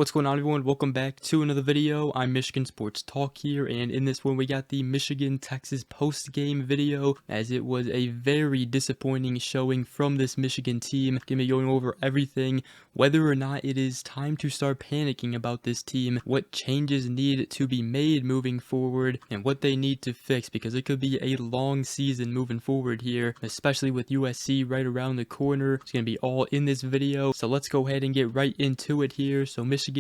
What's going on, everyone? Welcome back to another video. I'm Michigan Sports Talk here, and in this one we got the Michigan-Texas post-game video, as it was a very disappointing showing from this Michigan team. Gonna be going over everything, whether or not it is time to start panicking about this team, what changes need to be made moving forward, and what they need to fix, because it could be a long season moving forward here, especially with USC right around the corner. It's gonna be all in this video, so let's go ahead and get right into it here. So Michigan,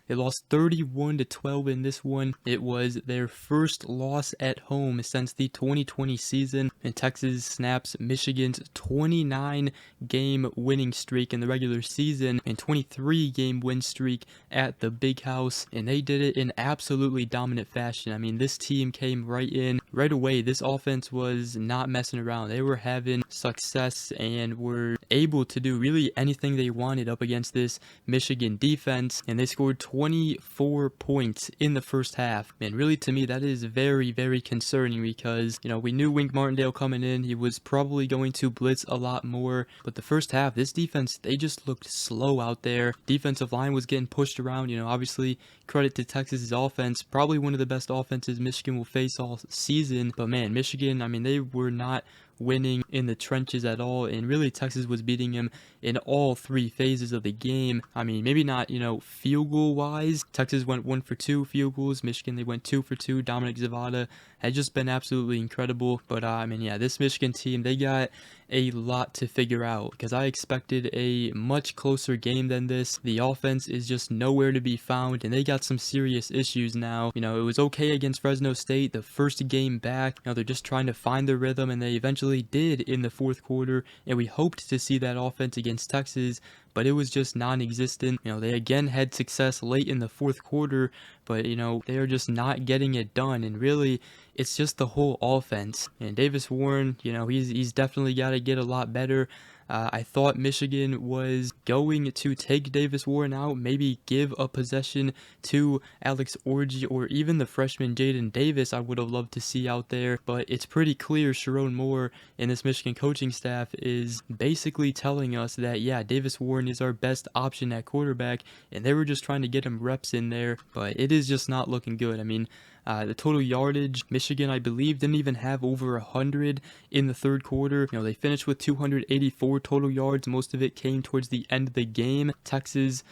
they lost 31-12 in this one. It was their first loss at home since the 2020 season, and Texas snaps Michigan's 29-game winning streak in the regular season and 23-game win streak at the Big House, and they did it in absolutely dominant fashion. I mean, this team came right in right away. This offense was not messing around. They were having success and were able to do really anything they wanted up against this Michigan defense, and they scored 24 points in the first half. And really, to me, that is very, very concerning, because, you know, we knew Wink Martindale coming in, he was probably going to blitz a lot more, but the first half, this defense, they just looked slow out there. Defensive line was getting pushed around. You know, obviously, credit to Texas's offense, probably one of the best offenses Michigan will face all season, but man, Michigan, I mean, they were not winning in the trenches at all, and really Texas was beating him in all three phases of the game. I mean, maybe not, you know, field goal wise. Texas went 1 for 2 field goals. Michigan, they went 2 for 2. Dominic Zavada had just been absolutely incredible. But I mean, yeah, this Michigan team, they got a lot to figure out, because I expected a much closer game than this. The offense is just nowhere to be found, and they got some serious issues now. You know, it was okay against Fresno State the first game back. You know, they're just trying to find their rhythm, and they eventually did in the fourth quarter, and we hoped to see that offense against Texas, but it was just non-existent. You know, they again had success late in the fourth quarter, but, you know, they are just not getting it done, and really, it's just the whole offense. And Davis Warren, you know, he's definitely got to get a lot better. I thought Michigan was going to take Davis Warren out, maybe give a possession to Alex Orji or even the freshman Jaden Davis. I would have loved to see out there, but it's pretty clear Sharon Moore and this Michigan coaching staff is basically telling us that, yeah, Davis Warren is our best option at quarterback, and they were just trying to get him reps in there, but it is just not looking good. I mean, the total yardage, Michigan, I believe, didn't even have over 100 in the third quarter. You know, they finished with 284 total yards. Most of it came towards the end of the game. Texas,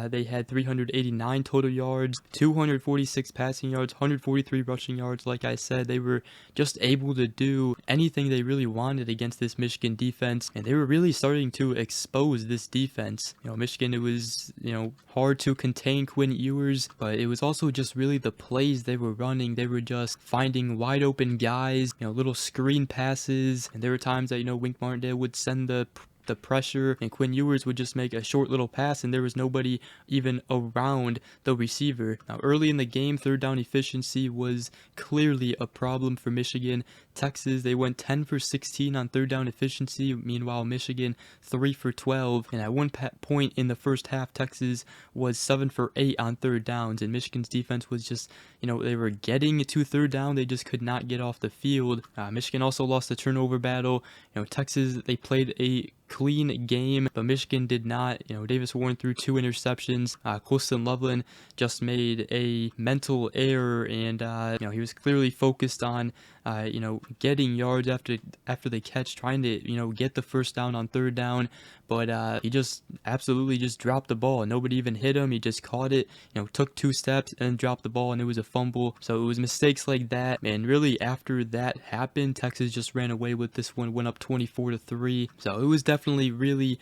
they had 389 total yards, 246 passing yards, 143 rushing yards. Like I said, they were just able to do anything they really wanted against this Michigan defense, and they were really starting to expose this defense. You know, Michigan, it was, you know, hard to contain Quinn Ewers, but it was also just really the plays they were running. They were just finding wide open guys, you know, little screen passes, and there were times that, you know, Wink Martindale would send the pressure, and Quinn Ewers would just make a short little pass, and there was nobody even around the receiver. Now, early in the game, third down efficiency was clearly a problem for Michigan. Texas, they went 10 for 16 on third down efficiency. Meanwhile, Michigan 3 for 12, and at one point in the first half, Texas was 7 for 8 on third downs, and Michigan's defense was just, you know, they were getting to third down, they just could not get off the field. Michigan also lost the turnover battle. You know, Texas, they played a clean game, but Michigan did not. You know, Davis Warren threw 2 interceptions. Colston Loveland just made a mental error, and you know, he was clearly focused on you know, getting yards after the catch, trying to, you know, get the first down on third down, but he just absolutely just dropped the ball. Nobody even hit him. He just caught it, you know, took 2 steps and dropped the ball, and it was a fumble. So it was mistakes like that, and really after that happened, Texas just ran away with this one, went up 24-3. So it was definitely really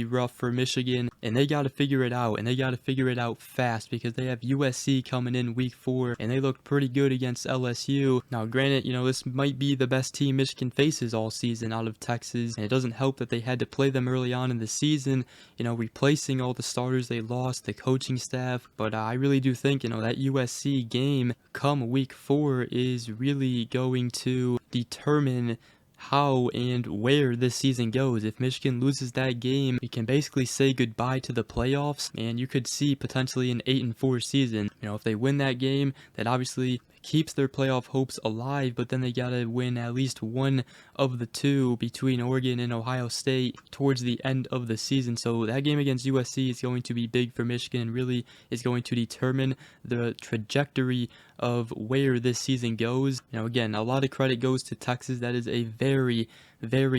rough for Michigan, and they got to figure it out, and they got to figure it out fast, because they have USC coming in week 4, and they looked pretty good against LSU. Now, granted, you know, this might be the best team Michigan faces all season out of Texas, and it doesn't help that they had to play them early on in the season, you know, replacing all the starters they lost, the coaching staff, but I really do think, you know, that USC game come week 4 is really going to determine how and where this season goes. If Michigan loses that game, we can basically say goodbye to the playoffs, and you could see potentially an 8-4 season. You know, if they win that game, that obviously keeps their playoff hopes alive, but then they gotta win at least one of the two between Oregon and Ohio State towards the end of the season. So that game against USC is going to be big for Michigan and really is going to determine the trajectory of where this season goes. Now again, a lot of credit goes to Texas. That is a very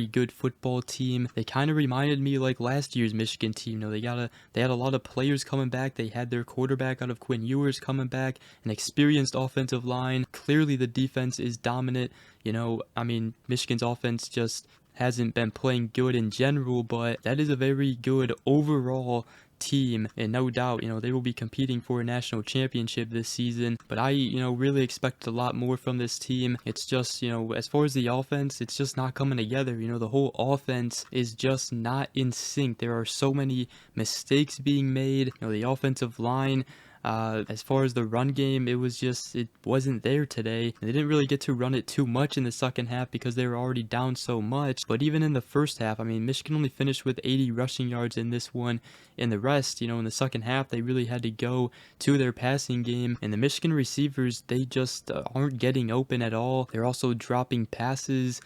good football team. They kind of reminded me like last year's Michigan team. They had a lot of players coming back. They had their quarterback out of Quinn Ewers coming back, an experienced offensive line. Clearly the defense is dominant. I mean, Michigan's offense just hasn't been playing good in general, but that is a very good overall team, and no doubt, they will be competing for a national championship this season. But I, really expect a lot more from this team. It's just, as far as the offense, it's just not coming together. The whole offense is just not in sync. There are so many mistakes being made. The offensive line, as far as the run game, it wasn't there today. They didn't really get to run it too much in the second half because they were already down so much. But even in the first half, I mean, Michigan only finished with 80 rushing yards in this one. In the rest, in the second half, they really had to go to their passing game. And the Michigan receivers, they just aren't getting open at all. They're also dropping passes.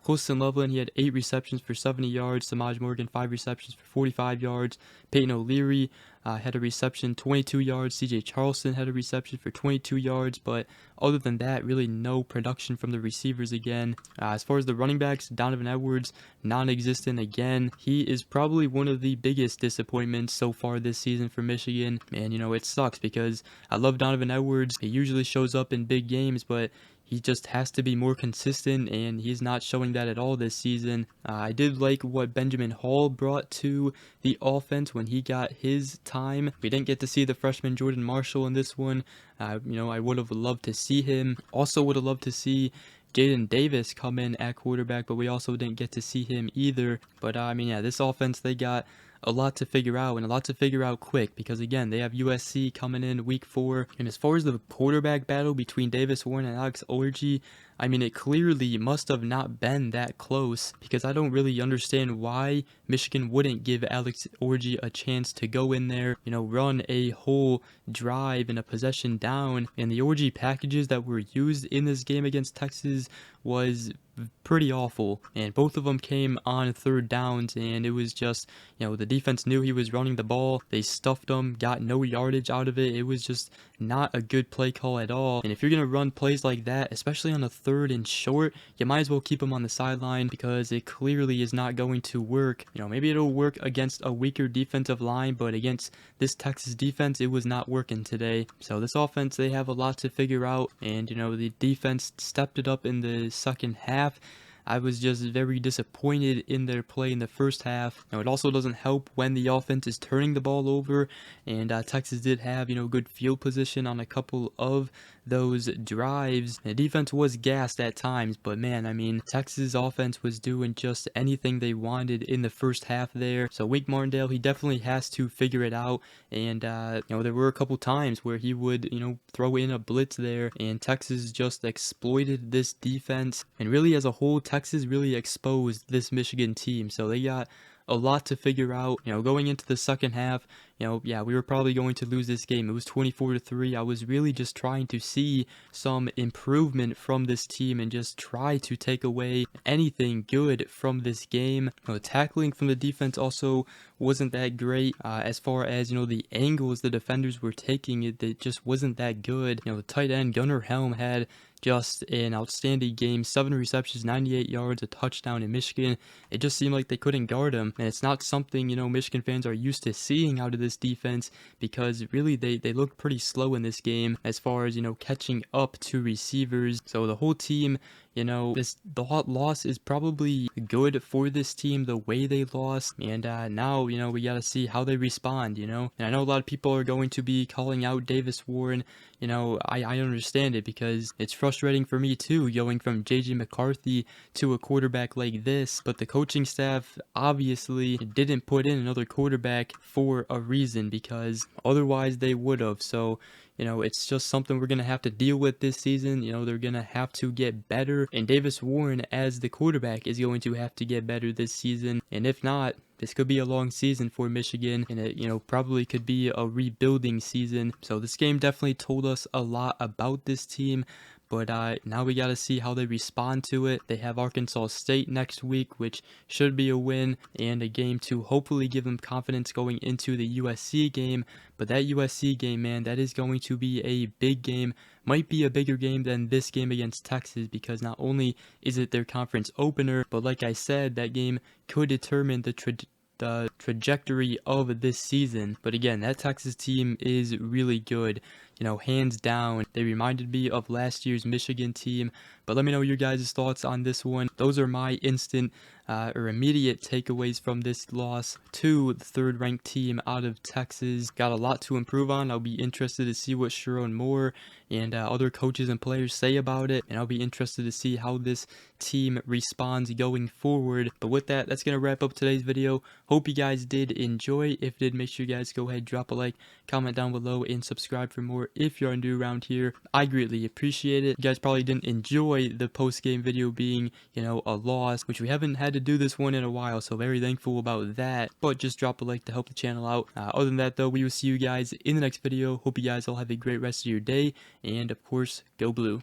Colston Loveland, he had 8 receptions for 70 yards. Samaj Morgan, 5 receptions for 45 yards. Peyton O'Leary had a reception, 22 yards. CJ Charleston had a reception for 22 yards. But other than that, really no production from the receivers again. As far as the running backs, Donovan Edwards, non-existent again. He is probably one of the biggest disappointments so far this season for Michigan. And, it sucks because I love Donovan Edwards. He usually shows up in big games, but he just has to be more consistent, and he's not showing that at all this season. I did like what Benjamin Hall brought to the offense when he got his time. We didn't get to see the freshman Jordan Marshall in this one. I would have loved to see him. Also would have loved to see Jaden Davis come in at quarterback, but we also didn't get to see him either. But this offense, they got a lot to figure out, and a lot to figure out quick, because again, they have USC coming in week 4. And as far as the quarterback battle between Davis Warren and Alex Orji, it clearly must have not been that close, because I don't really understand why Michigan wouldn't give Alex Orji a chance to go in there, run a whole drive and a possession down. And the Orji packages that were used in this game against Texas was pretty awful, and both of them came on 3rd downs, and it was just, the defense knew he was running the ball. They stuffed him, got no yardage out of it. It was just not a good play call at all. And if you're going to run plays like that, especially on a 3rd and short, you might as well keep him on the sideline, because it clearly is not going to work. Maybe it'll work against a weaker defensive line, but against this Texas defense, it was not working today. So this offense, they have a lot to figure out, and the defense stepped it up in the second half. I was just very disappointed in their play in the first half. Now, it also doesn't help when the offense is turning the ball over, and Texas did have, good field position on a couple of those drives. The defense was gassed at times, but man, Texas offense was doing just anything they wanted in the first half there. So Wink Martindale, he definitely has to figure it out, and there were a couple times where he would, throw in a blitz there, and Texas just exploited this defense, and really as a whole, Texas really exposed this Michigan team. So they got a lot to figure out. Going into the second half, we were probably going to lose this game. It was 24-3. I was really just trying to see some improvement from this team and just try to take away anything good from this game. Tackling from the defense also wasn't that great. As far as, the angles the defenders were taking, it just wasn't that good. The tight end Gunnar Helm had just an outstanding game, 7 receptions, 98 yards, a touchdown in Michigan. It just seemed like they couldn't guard him, and it's not something, Michigan fans are used to seeing out of this defense, because really they looked pretty slow in this game as far as, catching up to receivers. So the whole team, the loss is probably good for this team, the way they lost, and now, we gotta see how they respond, and I know a lot of people are going to be calling out Davis Warren. I understand it, because it's frustrating for me too, going from JJ McCarthy to a quarterback like this, but the coaching staff obviously didn't put in another quarterback for a reason, because otherwise they would have. So You know, it's just something we're going to have to deal with this season. You know, they're going to have to get better, and Davis Warren as the quarterback is going to have to get better this season. And if not, this could be a long season for Michigan, and it, you know, probably could be a rebuilding season. So this game definitely told us a lot about this team. But now we got to see how they respond to it. They have Arkansas State next week, which should be a win and a game to hopefully give them confidence going into the USC game. But that USC game, man, that is going to be a big game. Might be a bigger game than this game against Texas, because not only is it their conference opener, but like I said, that game could determine the trajectory of this season. But again, that Texas team is really good, you know, hands down. They reminded me of last year's Michigan team. But let me know your guys' thoughts on this one. Those are my instant or immediate takeaways from this loss to the third-ranked team out of Texas. Got a lot to improve on. I'll be interested to see what Sharon Moore and other coaches and players say about it, and I'll be interested to see how this team responds going forward. But with that, that's going to wrap up today's video. Hope you guys did enjoy. If you did, make sure you guys go ahead, drop a like, comment down below, and subscribe for more if you're new around here. I greatly appreciate it. You guys probably didn't enjoy the post-game video being, you know, a loss, which we haven't had to do this one in a while, so very thankful about that. But just drop a like to help the channel out. Other than that, though, we will see you guys in the next video. Hope you guys all have a great rest of your day, and of course, go blue.